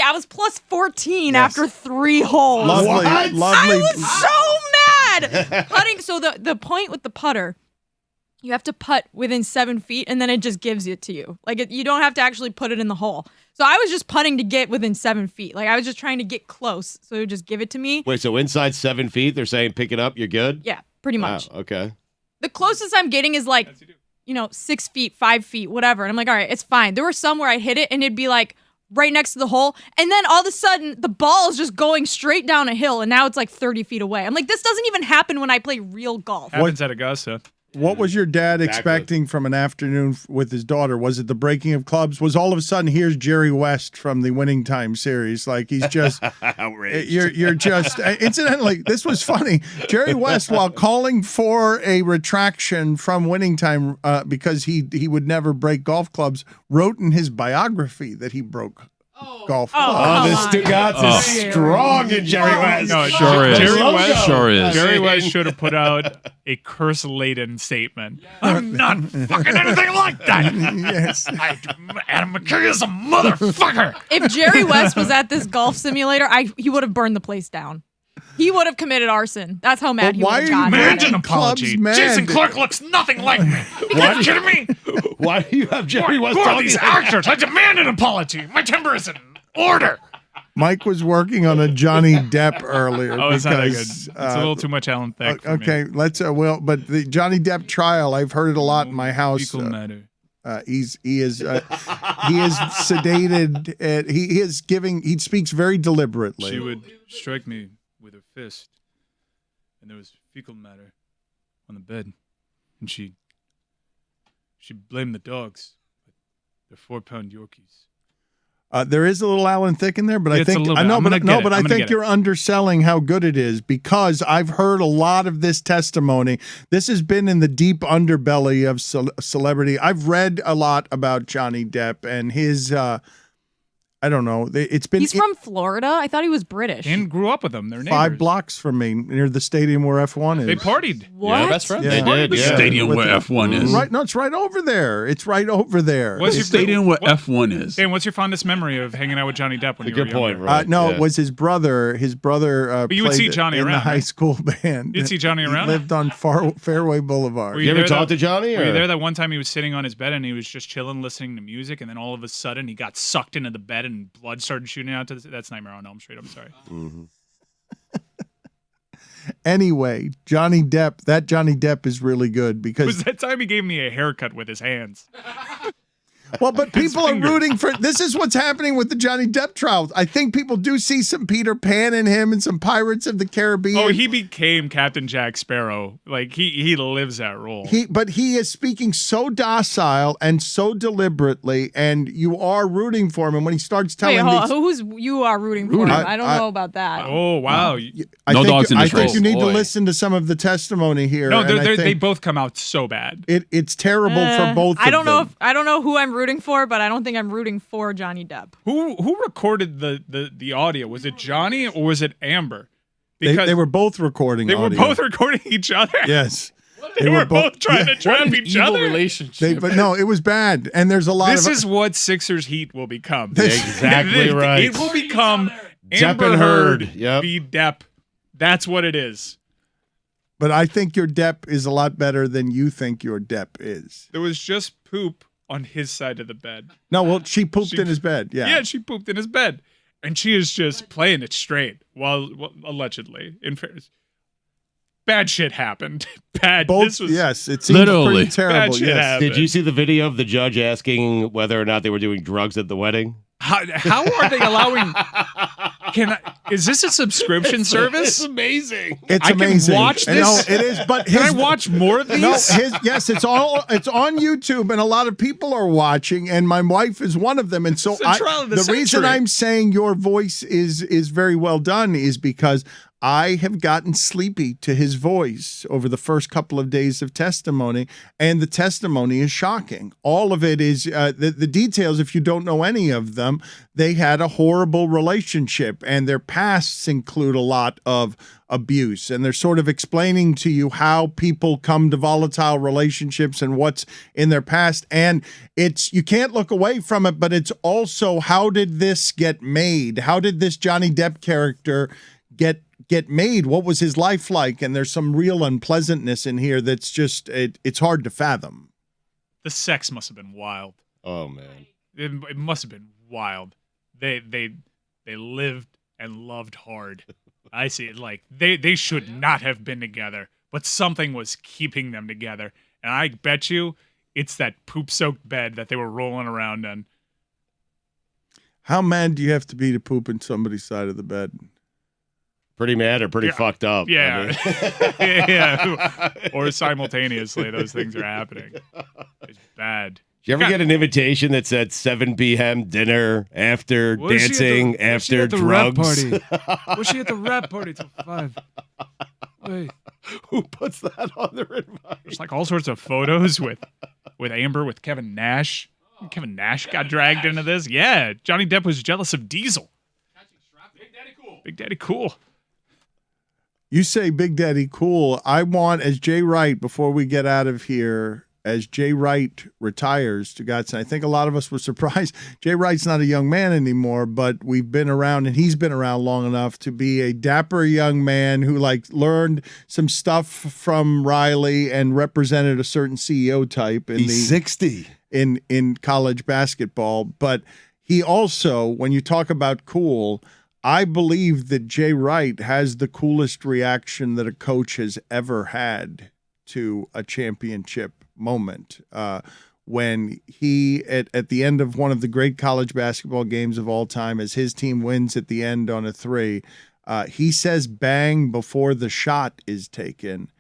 C: I was plus 14
B: Yes.
C: after 3 holes.
B: Lovely,
D: What?
B: lovely.
C: I was so mad. Putting. So the point with the putter, you have to putt within 7 feet, and then it just gives it to you. Like you don't have to actually put it in the hole. So I was just putting to get within 7 feet. Like I was just trying to get close, so it would just give it to me.
D: Wait, so inside 7 feet, they're saying pick it up, you're good?
C: Yeah, pretty much.
D: Wow, okay.
C: The closest I'm getting is like, 6 feet, 5 feet, whatever. And I'm like, all right, it's fine. There were some where I'd hit it and it'd be like right next to the hole. And then all of a sudden, the ball is just going straight down a hill. And now it's like 30 feet away. I'm like, this doesn't even happen when I play real golf.
A: Happens at Augusta.
B: What was your dad expecting from an afternoon with his daughter? Was it the breaking of clubs? Was all of a sudden here's Jerry West from the Winning Time series? Like he's just
D: outraged.
B: You're just incidentally, this was funny. Jerry West, while calling for a retraction from Winning Time because he would never break golf clubs, wrote in his biography that he broke golf clubs.
D: The Stugotz is strong in Jerry West.
A: No,
E: Sure is.
A: Jerry West,
E: Sure is.
A: Jerry West should have put out a curse-laden statement. I'm not fucking anything like that.
B: Yes.
A: Adam McKay is a motherfucker.
C: If Jerry West was at this golf simulator, he would have burned the place down. He would have committed arson. That's how mad he would have gotten.
A: Imagine an
B: clubs
A: apology.
B: mad?
A: Jason Clarke looks nothing like me. Are you kidding me?
D: Why do you have Jerry West
A: Who are
D: talking?
A: these actors? I demand an apology. My temper is in order.
B: Mike was working on a Johnny Depp earlier.
A: Oh, it's not that good.
B: because,
A: It's a little too much Alan Thicke. for me.
B: Okay, let's but the Johnny Depp trial, I've heard it a lot in my house.
A: Fecal matter.
B: He is sedated. He speaks very deliberately.
A: She would strike me with her fist, and there was fecal matter on the bed, and she blamed the dogs. They're 4-pound Yorkies.
B: There is a little Alan Thicke in there, but I
A: It's a
B: think
A: little
B: I
A: bit.
B: know,
A: I'm
B: but
A: gonna
B: no,
A: get it.
B: but I
A: I'm gonna
B: think
A: get it.
B: you're underselling how good it is because I've heard a lot of this testimony. This has been in the deep underbelly of celebrity. I've read a lot about Johnny Depp and his. I don't know. It's been
C: He's from Florida. I thought he was British.
A: And grew up with them. They're neighbors.
B: 5 blocks from me near the stadium where F1 is.
A: They partied.
C: What?
F: Yeah, that's right.
B: Yeah.
D: They did,
E: The
D: yeah.
E: stadium
B: With
E: where
B: the-
E: F1 is.
B: Right, no, it's right over there. It's right over there.
A: What's
E: The
A: your
E: stadium where
A: what-
E: F1 is.
A: Dan, what's your fondest memory of hanging out with Johnny Depp when
D: It's a
A: you were
D: good point,
A: younger?
D: right?
B: No,
D: Yeah.
B: it was his brother. His brother
A: But you would
B: played
A: see Johnny
B: in the
A: around,
B: high
A: right?
B: school band.
A: You'd see Johnny
B: He
A: around?
B: lived on Fairway Boulevard.
A: Were
D: You ever
A: there
D: talk
A: that-
D: to Johnny?
A: Were you
D: or-
A: there that one time he was sitting on his bed and he was just chilling, listening to music, and then all of a sudden he got sucked into the bed and blood started shooting out to that's Nightmare on Elm Street. I'm sorry.
B: Anyway, Johnny Depp, that Johnny Depp is really good
A: It
B: because
A: was that time he gave me a haircut with his hands.
B: well, but
A: His
B: people are
A: finger.
B: rooting for this is what's happening with the Johnny Depp trials. I think people do see some Peter Pan in him and some Pirates of the Caribbean.
A: Oh, he became Captain Jack Sparrow. Like he lives that role.
B: But he is speaking so docile and so deliberately, and you are rooting for him. And when he starts
C: Wait,
B: telling
C: hold on.
B: these,
C: Who's you are rooting for him? I don't know about that.
A: Oh wow.
B: I
E: No
B: think,
E: dogs in
B: I
E: this
B: think
E: race.
B: you need to
F: Boy.
B: listen to some of the testimony here.
A: No,
B: and I
A: they
B: think
A: both come out so bad.
B: it's terrible for both.
C: I don't
B: of
C: know
B: them.
C: if I don't know who I'm rooting for, but I don't think I'm rooting for Johnny Depp.
A: Who recorded the audio? Was it Johnny or was it Amber?
B: They were both recording.
A: They were
B: audio.
A: both recording each other.
B: Yes.
A: They were both trying to trap each
F: Evil
A: other.
F: relationship.
B: But no, it was bad. And there's a lot
A: This
B: of
A: is what Sixers Heat will become.
D: Exactly right.
A: It will become
D: Depp
A: Amber
D: and
A: Heard
D: Heard. Yep.
A: v. Depp. That's what it is.
B: But I think your Depp is a lot better than you think your Depp is.
A: There was just poop on his side of the bed.
B: No, well, she pooped
A: She-
B: in his bed. Yeah.
A: Yeah, she pooped in his bed. And she is just playing it straight while allegedly, in fairness. Bad shit happened. Bad.
B: Both.
A: This was
B: Yes. It seems
E: Literally.
B: pretty terrible.
A: Bad shit
B: Yes.
A: happened.
D: Did you see the video of the judge asking whether or not they were doing drugs at the wedding?
A: How are they allowing? Is this a subscription
D: It's
A: service?
D: amazing.
B: It's
A: I can
B: amazing.
A: watch
B: And
A: this?
B: No, it is. But
A: Can I
B: his,
A: watch more of these?
B: No, yes, it's on YouTube, and a lot of people are watching, and my wife is one of them. And so
A: It's a trial of the
B: the reason
A: century.
B: I'm saying your voice is very well done is because I have gotten sleepy to his voice over the first couple of days of testimony, and the testimony is shocking. All of it is the details. If you don't know any of them, they had a horrible relationship, and their pasts include a lot of abuse, and they're sort of explaining to you how people come to volatile relationships and what's in their past. And it's you can't look away from it, but it's also how did this get made? How did this Johnny Depp character get made? What was his life like? And there's some real unpleasantness in here that's just it's hard to fathom.
A: The sex must have been wild.
D: Oh man.
A: It must have been wild. They lived and loved hard. I see it like they should not have been together, but something was keeping them together. And I bet you it's that poop-soaked bed that they were rolling around on.
B: How mad do you have to be to poop in somebody's side of the bed?
D: Pretty mad or pretty
A: Yeah.
D: fucked up.
A: Yeah.
D: I mean.
A: Yeah. Or simultaneously, those things are happening. It's bad.
D: Did you ever get an invitation that said 7 p.m. dinner after
A: Was she at
D: dancing,
A: the- was she
D: after
A: at the rap
D: drugs?
A: party? Was she at the rap party till 5? Wait.
D: Who puts that on their invite?
A: There's like all sorts of photos with Amber, with Kevin Nash. Kevin Nash got dragged into this. Yeah, Johnny Depp was jealous of Diesel. Big Daddy Cool.
B: You say Big Daddy Cool. I want, as Jay Wright, before we get out of here, as Jay Wright retires to God's, and I think a lot of us were surprised. Jay Wright's not a young man anymore, but we've been around, and he's been around long enough to be a dapper young man who learned some stuff from Riley and represented a certain CEO type in
D: He's 60.
B: in college basketball. But he also, when you talk about cool, I believe that Jay Wright has the coolest reaction that a coach has ever had to a championship moment. When he, at the end of one of the great college basketball games of all time, as his team wins at the end on a 3, he says bang before the shot is taken.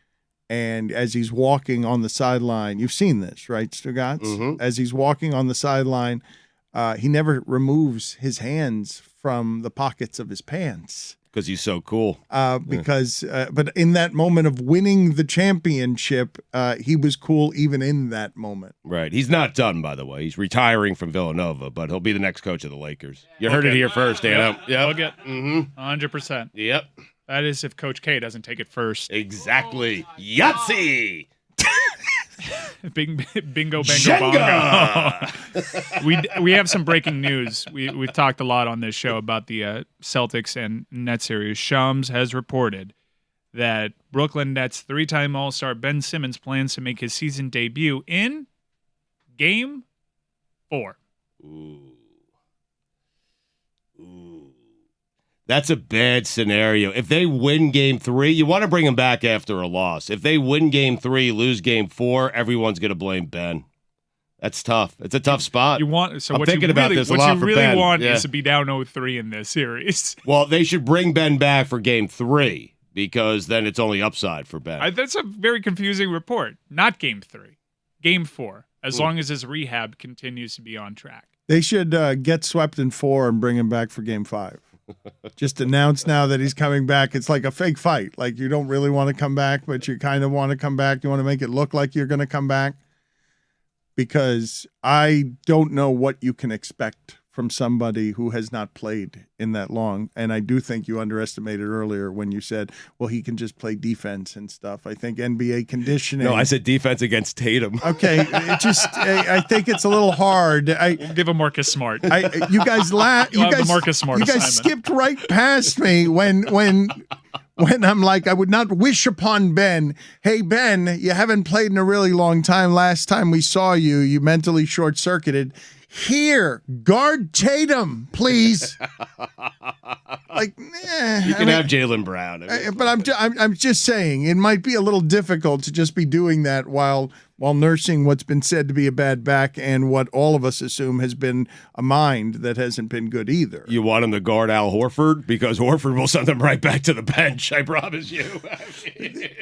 B: And as he's walking on the sideline, you've seen this, right, Stugotz?
D: Mm-hmm.
B: As he's walking on the sideline, he never removes his hands from the pockets of his pants.
D: Because he's so cool.
B: But in that moment of winning the championship, he was cool even in that moment.
D: Right. He's not done, by the way. He's retiring from Villanova, but he'll be the next coach of the Lakers. You heard it here first, Anna.
A: I'll get
D: Mm-hmm.
A: 100%.
D: Yep.
A: That is if Coach K doesn't take it first.
D: Exactly. Yahtzee!
A: Bingo, bango,
D: Jenga!
A: bongo. we have some breaking news. We've talked a lot on this show about the Celtics and Nets series. Shams has reported that Brooklyn Nets 3-time All-Star Ben Simmons plans to make his season debut in Game 4.
D: Ooh. That's a bad scenario. If they win Game 3, you want to bring him back after a loss. If they win Game 3, lose Game 4, everyone's going to blame Ben. That's tough. It's a tough spot.
A: I'm
D: what
A: thinking
D: you
A: about
D: really,
A: this a
D: what
A: lot
D: you
A: for
D: really
A: Ben.
D: want
A: is to be down 0-3 in this series.
D: Well, they should bring Ben back for Game 3 because then it's only upside for Ben.
A: That's a very confusing report. Not Game 3. Game 4. As long as his rehab continues to be on track.
B: They should get swept in 4 and bring him back for Game 5. Just announce now that he's coming back. It's like a fake fight. Like you don't really want to come back, but you kind of want to come back. You want to make it look like you're going to come back. Because I don't know what you can expect from somebody who has not played in that long. And I do think you underestimated earlier when you said, well, he can just play defense and stuff. I think NBA conditioning.
D: No, I said defense against Tatum.
B: Okay, I think it's a little hard.
A: We'll give him Marcus Smart.
B: You guys laugh.
A: You'll have the Marcus Smart
B: You guys
A: assignment.
B: skipped right past me when I'm like, I would not wish upon Ben. Hey, Ben, you haven't played in a really long time. Last time we saw you, you mentally short-circuited. Here, guard Tatum, please. Like,
D: You can have Jaylen Brown.
B: but I'm just saying it might be a little difficult to just be doing that while nursing what's been said to be a bad back and what all of us assume has been a mind that hasn't been good either.
D: You want him to guard Al Horford? Because Horford will send him right back to the bench, I promise you.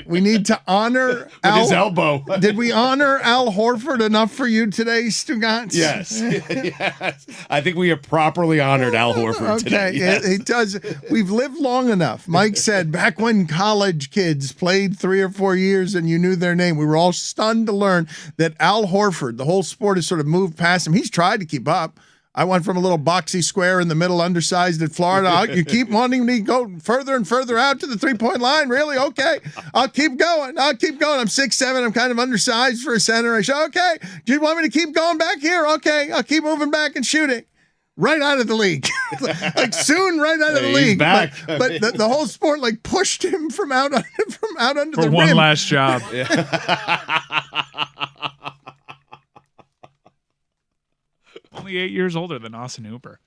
B: We need to honor Al.
D: his elbow.
B: Did we honor Al Horford enough for you today, Stugotz?
D: Yes. Yes. I think we have properly honored Al Horford today.
B: Okay,
D: Yes.
B: it does. We've lived long enough. Mike said back when college kids played 3 or 4 years and you knew their name, we were all stunned to learn that Al Horford, the whole sport has sort of moved past him. He's tried to keep up. I went from a little boxy square in the middle, undersized at Florida. You keep wanting me to go further and further out to the 3-point line. Really? Okay. I'll keep going. I'm 6'7". I'm kind of undersized for a center. I say, okay. Do you want me to keep going back here? Okay. I'll keep moving back and shooting. Right out of the league. Like soon right out of the
D: He's
B: league.
D: back.
B: But the whole sport like pushed him from out under
A: For
B: the
A: one
B: rim.
A: last job. Only 8 years older than Austin Hooper.